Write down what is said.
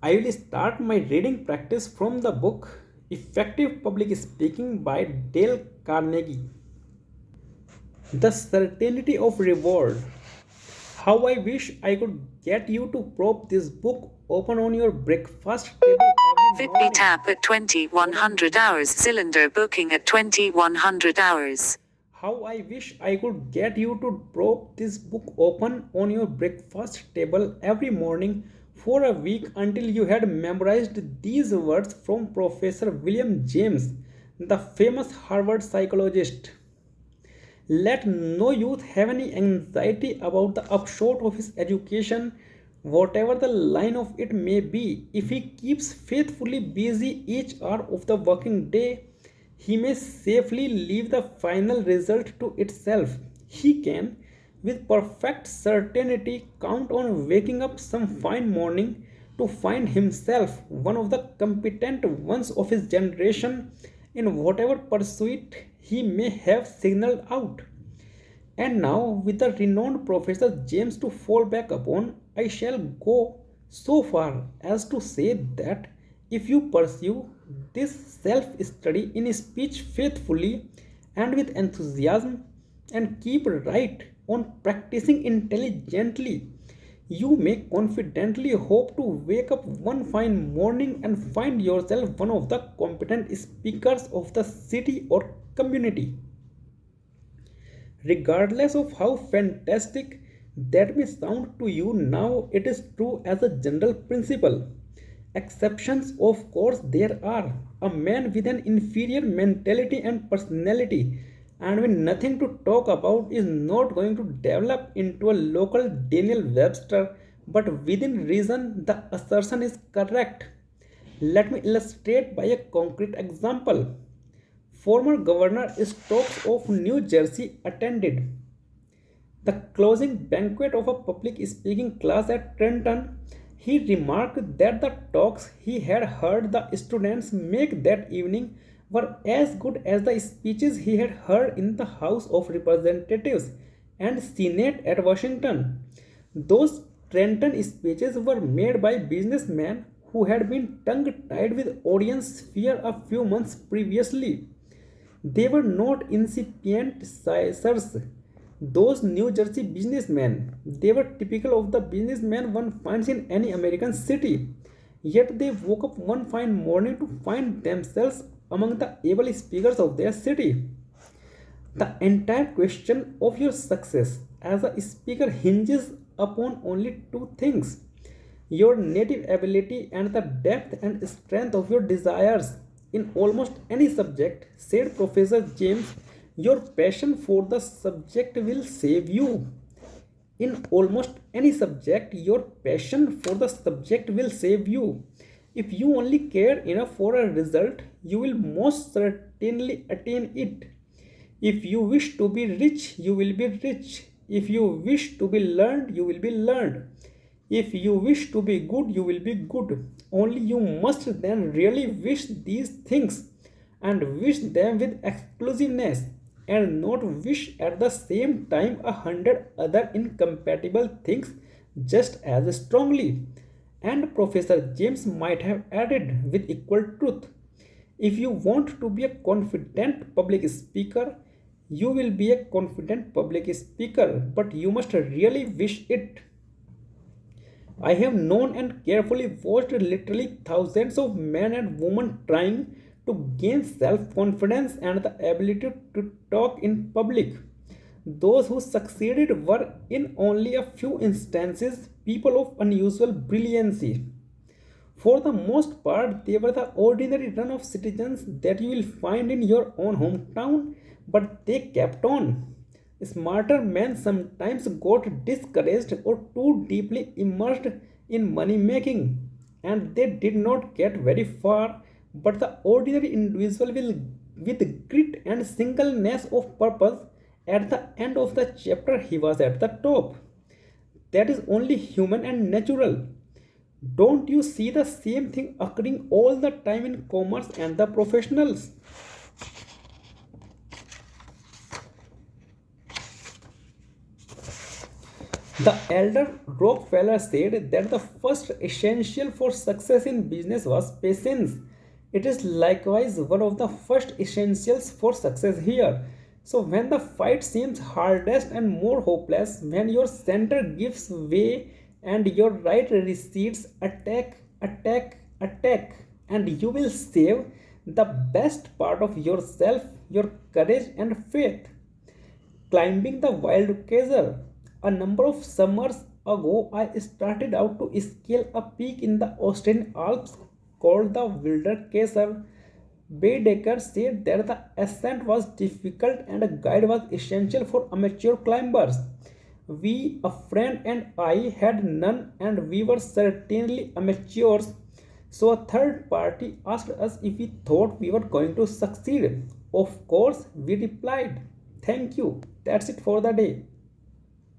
I will start my reading practice from the book Effective Public Speaking by Dale Carnegie. The Certainty of Reward. How I wish I could get you to prop this book open on your breakfast table every Fitbit morning tap at for a 2100 hours. Cylinder booking at 2100 hours. How I wish I could get you to prop this book open on your breakfast table every morning for a week until you had memorized these words from Professor William James, the famous Harvard psychologist. Let no youth have any anxiety about the upshot of his education, whatever the line of it may be. If he keeps faithfully busy each hour of the working day, he may safely leave the final result to itself. He can, with perfect certainty, count on waking up some fine morning to find himself one of the competent ones of his generation in whatever pursuit he may have signaled out. And now, with the renowned Professor James to fall back upon, I shall go so far as to say that if you pursue this self study in speech faithfully and with enthusiasm and keep right on practicing intelligently, you may confidently hope to wake up one fine morning and find yourself one of the competent speakers of the city or community. Regardless of how fantastic that may sound to you now, it is true as a general principle. Exceptions, of course, there are. A man with an inferior mentality and personality and with nothing to talk about is not going to develop into a local Daniel Webster, but within reason, the assertion is correct. Let me illustrate by a concrete example. Former Governor Stokes of New Jersey attended the closing banquet of a public speaking class at Trenton. He remarked that the talks he had heard the students make that evening were as good as the speeches he had heard in the House of Representatives and Senate at Washington. Those Trenton speeches were made by businessmen who had been tongue tied with audience fear a few months previously. They were not incipient sirs, those New Jersey businessmen. They were typical of the businessmen one finds in any American city. Yet they woke up one fine morning to find themselves among the able speakers of their city. The entire question of your success as a speaker hinges upon only two things: your native ability and the depth and strength of your desires. In almost any subject, said Professor James, your passion for the subject will save you. In almost any subject, your passion for the subject will save you. If you only care enough for a result, you will most certainly attain it. If you wish to be rich, you will be rich. If you wish to be learned, you will be learned. If you wish to be good, you will be good. Only you must then really wish these things and wish them with exclusiveness and not wish at the same time 100 other incompatible things just as strongly. And Professor James might have added with equal truth: if you want to be a confident public speaker, you will be a confident public speaker, but you must really wish it. I have known and carefully watched literally thousands of men and women trying to gain self confidence and the ability to talk in public. Those who succeeded were, in only a few instances, people of unusual brilliancy. For the most part, they were the ordinary run of citizens that you will find in your own hometown, but they kept on. Smarter men sometimes got discouraged or too deeply immersed in money making, and they did not get very far. But the ordinary individual will, with grit and singleness of purpose, at the end of the chapter, he was at the top. That is only human and natural. Don't you see the same thing occurring all the time in commerce and the professionals? The elder Rockefeller said that the first essential for success in business was patience. It is likewise one of the first essentials for success here. So, when the fight seems hardest and more hopeless, when your center gives way and your right recedes, attack, attack, attack, and you will save the best part of yourself, your courage and faith. Climbing the wild Kaiser. A number of summers ago, I started out to scale a peak in the Austrian Alps called the Wilder Kaiser. Baedeker said that the ascent was difficult and a guide was essential for amateur climbers. We, a friend and I, had none, and we were certainly amateurs. So a third party asked us if we thought we were going to succeed. Of course, we replied. Thank you. That's it for the day.